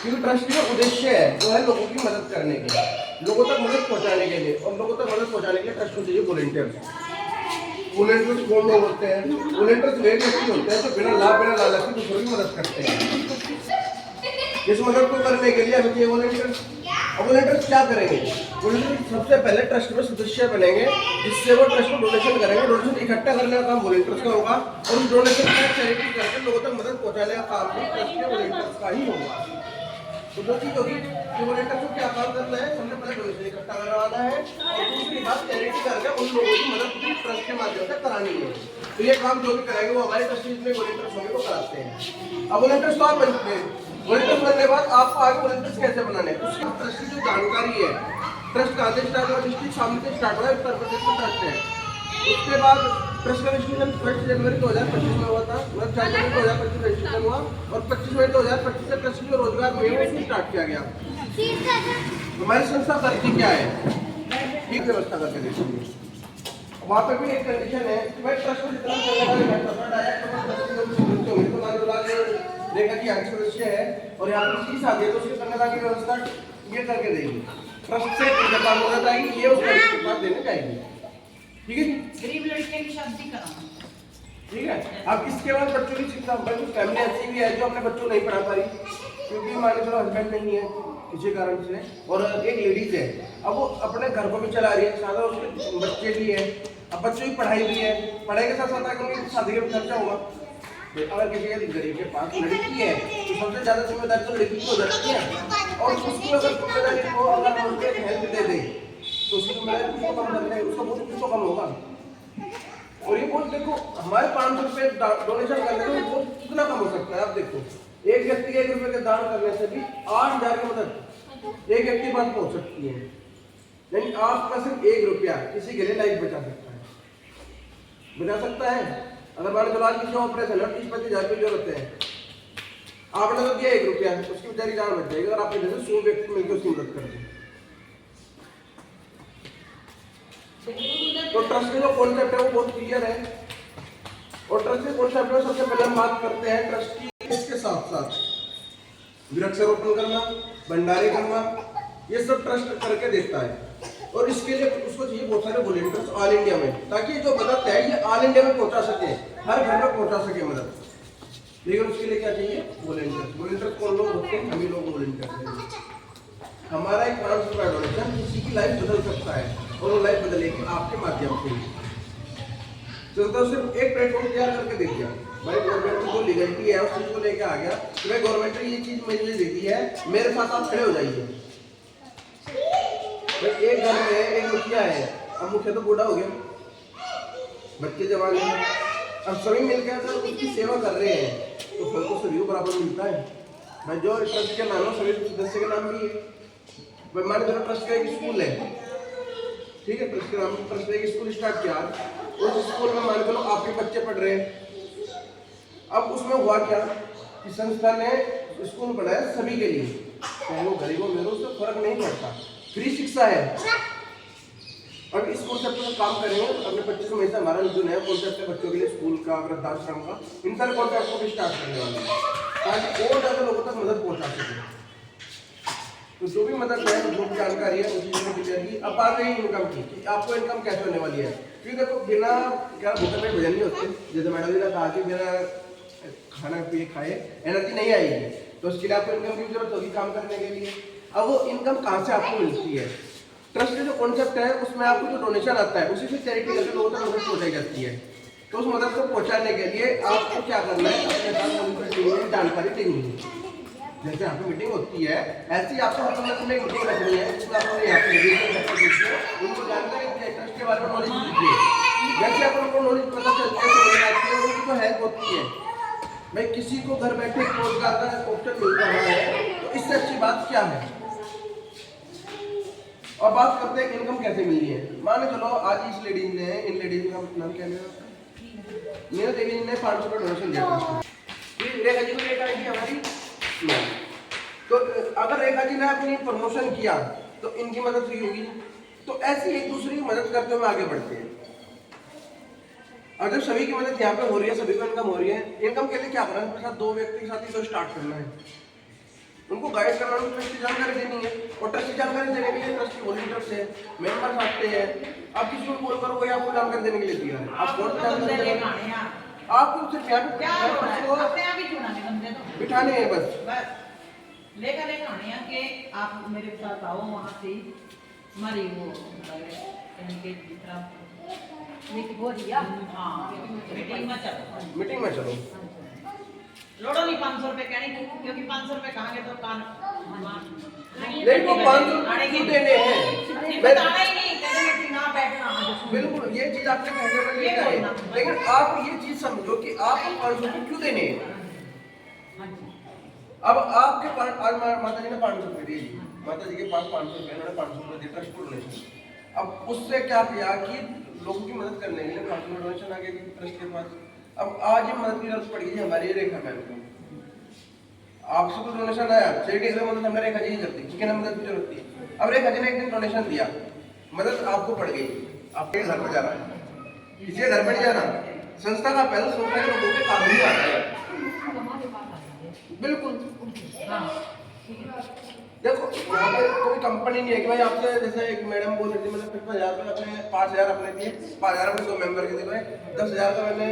क्योंकि ट्रस्ट का उद्देश्य है वो है लोगों की मदद करने के लिए, लोगों तक मदद पहुंचाने के लिए, और लोगों तक मदद पहुंचाने के लिए ट्रस्ट को चाहिए वॉलंटियर्स। वॉलंटियर्स कौन लोग होते हैं? वॉलंटियर्स वे व्यक्ति होते हैं जो बिना लालच के दूसरों की मदद करते हैं। इस मदद को करने के लिए हमें चाहिए वॉलंटियर्स। अब वॉलंटियर्स क्या करेंगे? वॉलंटियर्स सबसे पहले ट्रस्ट में सदस्य बनेंगे, जिससे वो ट्रस्ट को डोनेशन करेंगे। डोनेशन इकट्ठा करने का काम वॉलंटियर्स का होगा, और उस डोनेशन का चैरिटी करके लोगों तक मदद पहुंचाने का काम भी ट्रस्ट के वॉलंटियर्स का ही होगा। तो जो चीज होगी कि वॉलंटियर्स को क्या काम करना है, सबसे पहले डोनेशन इकट्ठा करवाना है, और दूसरी बात चैरिटी करके उन लोगों की मदद भी ट्रस्ट के माध्यम से करानी है। तो ये काम जो भी कराएंगे वो हमारे ट्रस्ट में वॉलंटियर्स होंगे वो कराते हैं। अब वॉलंटियर्स तो आप बनते हैं, वॉलंटियर्स बनने के बाद आपको आगे वॉलंटियर्स कैसे बनाने हैं उसकी ट्रस्ट की जो जानकारी है, ट्रस्ट कहाँ से स्टार्ट हुआ, डिस्ट्रिक्ट शामिल से स्टार्ट हुआ, उत्तर प्रदेश में ट्रस्ट है। उसके बाद ट्रस्ट का रजिस्ट्रेशन 1 जनवरी 2025 में हुआ था, मतलब 4 जनवरी 2025 रजिस्ट्रेशन हुआ, और 25 मई 2025 से ट्रस्ट की रोजगार मेल उसमें स्टार्ट किया गया। हमारी संस्था करती क्या है, ठीक व्यवस्था करके देती है। वहाँ पे भी एक कंडीशन है कि भाई ट्रस्ट को जितना देखा कि आगे सदस्य है और यहाँ पर फीस आती है तो उसके कन्यादान की व्यवस्था ये करके देगी, ट्रस्ट से काम हो जाता है कि ये उस लड़के के पास देने जाएगी। ठीक है जी, गरीब लड़के की शादी कराना, ठीक है। अब इसके बाद बच्चों की शिक्षा, कुछ फैमिली ऐसी भी है जो अपने बच्चों को नहीं पढ़ा पा रही क्योंकि मान लो हस्बैंड नहीं है किसी कारण से, और एक लेडीज है, अब वो अपने घर को भी चला रही है, साथ उसके बच्चे भी है, अब बच्चों की पढ़ाई भी है, पढ़ाई के साथ साथ अगर शादी का खर्चा होगा। अगर किसी गरीब के पास लड़की है तो सबसे ज्यादा जिम्मेदारी तो लड़की की हो जाती है, और उसकी अगर जिम्मेदारी को अगर उसको हेल्प दे दे तो उसकी जिम्मेदारी उसको कम कर दे, उसका बोझ किसको कम होगा। और ये बोझ देखो हमारे 500 रुपये डोनेशन करने में बोझ कितना कम हो सकता है। आप देखो एक व्यक्ति के 1 रुपये के दान करने से भी 8,000 की मदद एक व्यक्ति पास पहुंच सकती है, यानी आपका सिर्फ 1 रुपया किसी के लिए लाइफ बचा सकता है। अगर मान लो आज किसी ऑपरेशन है 30-35 हजार की जरूरत है, आपने तो दिया 1 रुपया, उसकी बेचारी जान बच जाएगी अगर आपके जैसे 100 व्यक्ति मिलकर उसकी मदद कर दें। तो ट्रस्ट का जो कॉन्सेप्ट है वो बहुत क्लियर है, और ट्रस्ट के कॉन्सेप्ट में सबसे पहले हम बात करते हैं ट्रस्ट की। इसके साथ साथ वृक्षारोपण करना, भंडारे करना, ये सब ट्रस्ट करके देता है, और इसके लिए उसको चाहिए बहुत सारे वॉलंटियर्स ऑल इंडिया में, ताकि जो मदद है ये ऑल इंडिया में पहुंचा सके, हर घर में पहुंचा सके मदद। लेकिन उसके लिए क्या चाहिए? वॉलंटियर्स। वॉलंटियर्स कौन लोग होते हैं? हम ही लोग वॉलंटियर्स हैं। हमारा एक 500 रुपया डोनेशन किसी की लाइफ बदल सकता है, और वो लाइफ बदलेगी आपके माध्यम से। तो सिर्फ एक प्लेटफॉर्म तैयार करके दे दिया, भाई गवर्नमेंट को लीगलिटी है उस चीज को लेकर आ गया कि भाई गवर्नमेंट ने ये चीज मुझे दे दी है, मेरे साथ आप खड़े हो जाइए। एक घर में एक मुखिया है, अब मुखिया तो बूढ़ा हो गया, बच्चे जवान हैं, अब सभी मिलकर अगर उसकी सेवा कर रहे हैं तो फल तो सभी को बराबर मिलता है। भाई जो ट्रस्ट के नाम सभी सदस्य के नाम भी है। भाई मान लो ट्रस्ट का एक स्कूल है, ठीक है, ट्रस्ट के नाम ट्रस्ट ने एक स्कूल स्टार्ट किया, उस स्कूल में मान लो आपके बच्चे पढ़ रहे हैं। अब उसमें हुआ क्या कि संस्था ने स्कूल बनाया सभी के लिए, चाहे वो गरीबों में उससे फर्क नहीं पड़ता, फ्री शिक्षा है। और इस कॉन्सेप्ट पर काम करेंगे अपने 25 मई से हमारा जो नया कॉन्सेप्ट है बच्चों के लिए स्कूल का, वृद्धाश्रम का, इन सारे कॉन्सेप्ट को भी स्टार्ट करने वाले हैं ताकि और ज़्यादा लोगों तक मदद पहुंचा सके। तो जो भी मदद है, जो भी जानकारी है उसी में क्लियर की। अब बात है इनकम की कि आपको इनकम कैसे होने वाली है, क्योंकि देखो बिना क्या भूखे में भोजन नहीं होते, जैसे मैडम जी ने कहा कि बिना खाना पिए खाए एनर्जी नहीं आएगी, तो उसके लिए आपको इनकम की जरूरत होगी काम करने के लिए। अब वो इनकम कहाँ से आपको मिलती है? ट्रस्ट का जो कॉन्सेप्ट है उसमें आपको जो डोनेशन आता है उसी से चैरिटी करके लोगों तक मदद पहुंचाई जाती है। तो उस मदद को पहुंचाने के लिए आपको क्या करना है, अपने साथ जानकारी देनी है। जैसे यहाँ पे मीटिंग होती है ऐसी आपको हर में मीटिंग रखनी है, जिसमें आपको यहाँ पे उनको जानकारी ट्रस्ट के बारे में नॉलेज दीजिए। जैसे आपको नॉलेज पता चलती है उनको हेल्प होती है। भाई किसी को घर बैठे रोजगार का ऑप्शन मिल रहा है तो इससे अच्छी बात क्या है। और बात करते हैं इनकम कैसे मिली है। मान चलो आज इस लेडीज ने, इन लेडीज का नाम क्या है, मेरे देवी ने 500 का डोनेशन दिया था, रेखा जी को रेखा की हमारी। तो अगर रेखा जी ने अपनी प्रमोशन किया तो इनकी मदद हुई होगी। तो ऐसी एक दूसरे की मदद करते हुए आगे बढ़ते हैं। और जब सभी की मदद यहाँ पे हो रही है, सभी को इनकम हो रही है, इनकम के लिए क्या करना है, अपने साथ 2 व्यक्ति के साथ ही तो स्टार्ट करना है। उनको गाइड करना, उनको ट्रस्ट की जानकारी देनी है। और ट्रस्ट की जानकारी देने के लिए ट्रस्ट की वॉलंटियर्स है, मेंबर्स आते हैं। आप किसी को कॉल करो, कोई आपको जानकारी देने के लिए तैयार है। आप कौन जानकारी देंगे? आपको सिर्फ यहाँ क्या हो रहा है? अपने आप ही चुनाने बंदे तो बिठाने हैं बस। लेकर आने हैं कि आप मेरे साथ आओ, वहाँ से हमारी वो इनके मीटिंग हो रही है। हाँ, मीटिंग में चलो। लोड़ो नहीं 500 रुपए कहने की, क्योंकि 500 रुपए कहांगे तो कान नहीं, वो 500 क्यों देने हैं? बताना ही नहीं, कहते कि ना बैठना। बिल्कुल, ये चीज आपने कहने में लिखा है, लेकिन आप ये चीज समझो कि आपको 500 क्यों देने हैं। अब आपके पास आज माता जी ने 500 रुपए दिए जी, माता जी के पास 500 रुपए, उन्होंने 500 रुपए दिए ट्रस्ट को डोनेशन। अब उससे क्या किया कि लोगों की मदद करने के लिए 500 डोनेशन आ गया ट्रस्ट के पास। अब आज ये मदद की जरूरत पड़ी है हमारी रेखा मैम को। आपसे तो डोनेशन आया, चैरिटी की मदद हमने रेखा जी ही करती, ठीक है ना, मदद की जरूरत थी। अब रेखा जी ने एक दिन डोनेशन दिया, मदद आपको पड़ गई, आपके घर पर जाना है, किसी के घर पर नहीं जाना। संस्था का पहले संस्था के लोगों के काम ही आता है। बिल्कुल देखो, यहाँ पे कोई कंपनी नहीं है कि भाई आपसे जैसे एक मैडम बोल रही थी, मतलब 50,000 रुपये अपने 5,000 अपने दिए, 5,000 अपने 2 मेंबर के दिए, 10,000 का मैंने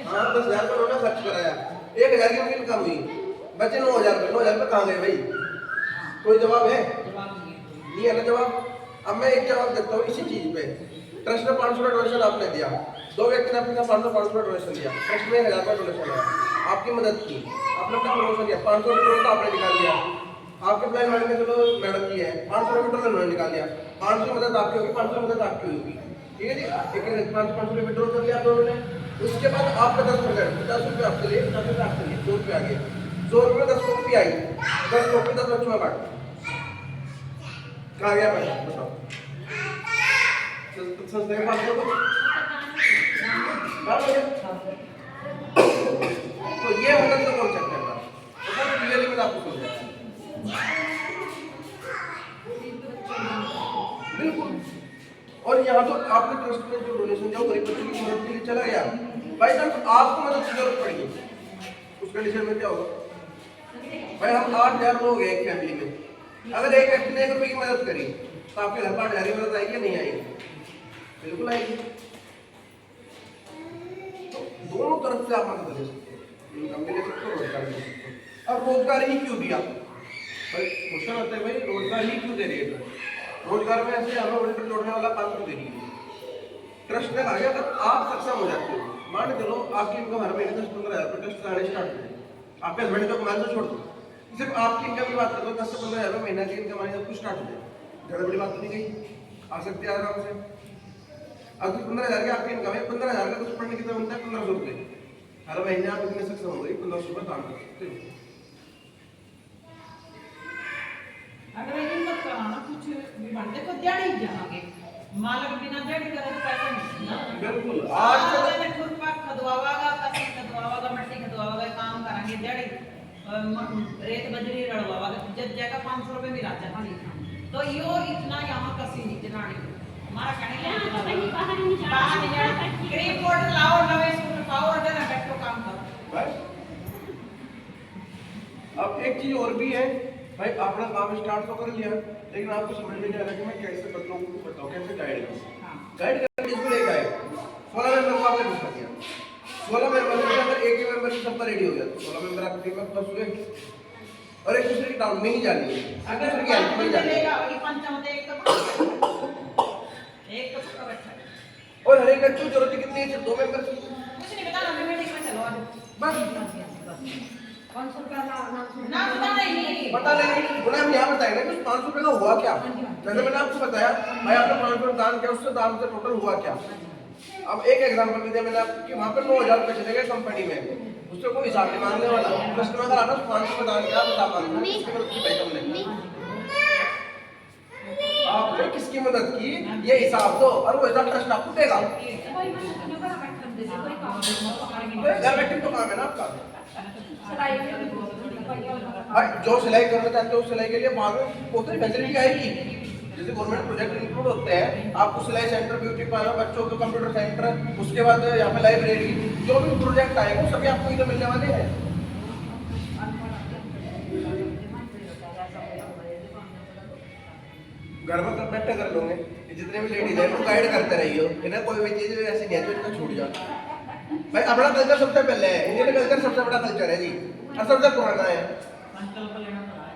हाँ 10,000 का उन्होंने खर्च कराया, 1,000 की उनकी इनकम हुई, बचे 9,000 रुपये। 9,000 रुपये कहाँ गए भाई? कोई जवाब है? नहीं है ना जवाब। अब मैं एक जवाब देता हूँ इसी चीज पे। ट्रस्ट ने 500 का डोनेशन आपने दिया, 2 व्यक्ति ने अपने 500 का डोनेशन दिया, ट्रस्ट में 1,000 का डोनेशन आया, आपकी मदद की, आपने अपना प्रमोशन दिया, 500 रुपये तो आपने निकाल लिया। आपके प्लान मैडम चलो मैडम जी है, 500 रुपये उन्होंने निकाल लिया, 500 मदद आपकी होगी, 500 मदद आपकी होगी, ठीक है जी। एक 500 रुपये विड्रॉल कर लिया आप लोगों ने। उसके बाद आपका 10%, 50 रुपये आपके लिए, 50 रुपये आपके लिए, 100 रुपये आ गए, 100 रुपये 10 कॉपी आई, 10 कॉपी 10 बच्चों में बांट, कहाँ गया पैसा बताओ? संस्था के पास तो ये मदद तो कौन सकता है? क्लियरली मैं आपको समझाता हूँ। बिल्कुल। और यहाँ तो आपने ट्रस्ट में जो डोनेशन दिया गरीब बच्चों की मदद के लिए चला गया, भाई साहब आपको मदद की जरूरत पड़ेगी, उस कंडीशन में क्या होगा? भाई हम 8,000 लोग हैं एक फैमिली में, अगर एक व्यक्ति ने 1 रुपये की मदद करी तो आपके घर पर 8,000 की मदद आएगी या नहीं आएगी? बिल्कुल आएगी। तो दोनों तरफ से आप मदद दे सकते हो, इनकम भी ले सकते हो, रोजगार भी ले सकते हो। अब रोजगार ही क्यों दिया? भाई क्वेश्चन होता है, भाई रोजगार ही क्यों दे रही है? रोजगार में ऐसे हमें वॉलंटियर जोड़ने वाला काम क्यों दे रही है? ट्रस्ट ने कहा अगर आप सक्षम हो जाते हो, मान के चलो आपकी इनकम हर महीने 10-15,000 रुपये ट्रस्ट आने स्टार्ट हो जाए, आपके हस्बैंड को कमाल से छोड़ दो, सिर्फ आपकी इनकम की बात करो, 10 से 15,000 रुपये महीना की इनकम आने सब कुछ स्टार्ट हो जाए, ज़्यादा बड़ी बात नहीं गई, आ सकते हैं आराम से। अगर 15,000 की आपकी इनकम है, 15,000 का कुछ पढ़ने कितना बनता है? 1,500 रुपये। हर महीने आप इतने सक्षम हो गए, 1,500 रुपये काम कर सकते हो। अगर ये मत कराना कुछ भी बनते को दिहाड़ी जाओगे, मालक बिना दिहाड़ी करे तो पैसा नहीं ना। बिल्कुल। आज तो मैं खुद पाक खदवावागा, कसी खदवावागा, मिट्टी खदवावागा, काम करांगे दिहाड़ी, रेत बजरी रड़वावागा, जब जगह 500 रुपये मिला जाती, तो यो इतना यहाँ कसी नहीं जनानी हमारा कहने का क्रीम पाउडर लाओ, नवे सूट पाओ, अगर बैठो काम करो। अब एक चीज और भी है भाई, अपना काम स्टार्ट तो कर लिया, लेकिन आपको समझ में नहीं आ रहा कि मैं कैसे बच्चों को बताऊं, कैसे गाइड करूं। गाइड करने इसको लेकर आए 16 मेंबर को आपने पूछा दिया, 16 मेंबर में अगर एक ही मेंबर की सबका रेडी हो गया तो 16 मेंबर आपके टीम में बस हुए, और एक दूसरे की टाउन में ही जानी है, अगर दूसरे की हेल्प में ही जानी है, एक तो पक्का बैठा है, और हर एक व्यक्ति की जरूरत कितनी है? 2 मेंबर की। कुछ नहीं बताना, मीटिंग में चलो आज बस 500 रुपया ना पता नहीं, पता नहीं बोला हम यहाँ बताएंगे कुछ 500 रुपये का हुआ क्या, जैसे मैंने आपको बताया भाई आपने 500 दान किया, उससे दान से टोटल हुआ क्या। अब एक एग्जांपल भी दिया मैंने आपको कि वहाँ पर 9,000 रुपये चले गए कंपनी में, उससे कोई हिसाब नहीं मांगने वाला, कस्टमर अगर आता 500 दान किया हिसाब मांगना, आपने किसकी मदद की ये हिसाब दो, और वो हिसाब ट्रस्ट आपको देगा। घर बैठे तो काम है ना आपका, जो सिलाई करना चाहते हो सिलाई के लिए बाद में बहुत सारी फैसिलिटी आएगी, जैसे गवर्नमेंट प्रोजेक्ट इंक्लूड होते हैं, आपको सिलाई सेंटर, ब्यूटी पार्लर, बच्चों के कंप्यूटर सेंटर, उसके बाद यहाँ पे लाइब्रेरी, जो भी प्रोजेक्ट आएगा सभी आपको इधर मिलने वाले हैं। घर में कर बैठे कर लूंगे जितने भी लेडीज है उनको गाइड करते रहिए इन्हें कोई भी चीज ऐसी नहीं है जो इनको छूट जाए भाई अपना कल्चर सबसे पहले है इंडियन कल्चर सबसे बड़ा कल्चर है जी और सबसे पुराना है संकल्प लेना पड़ा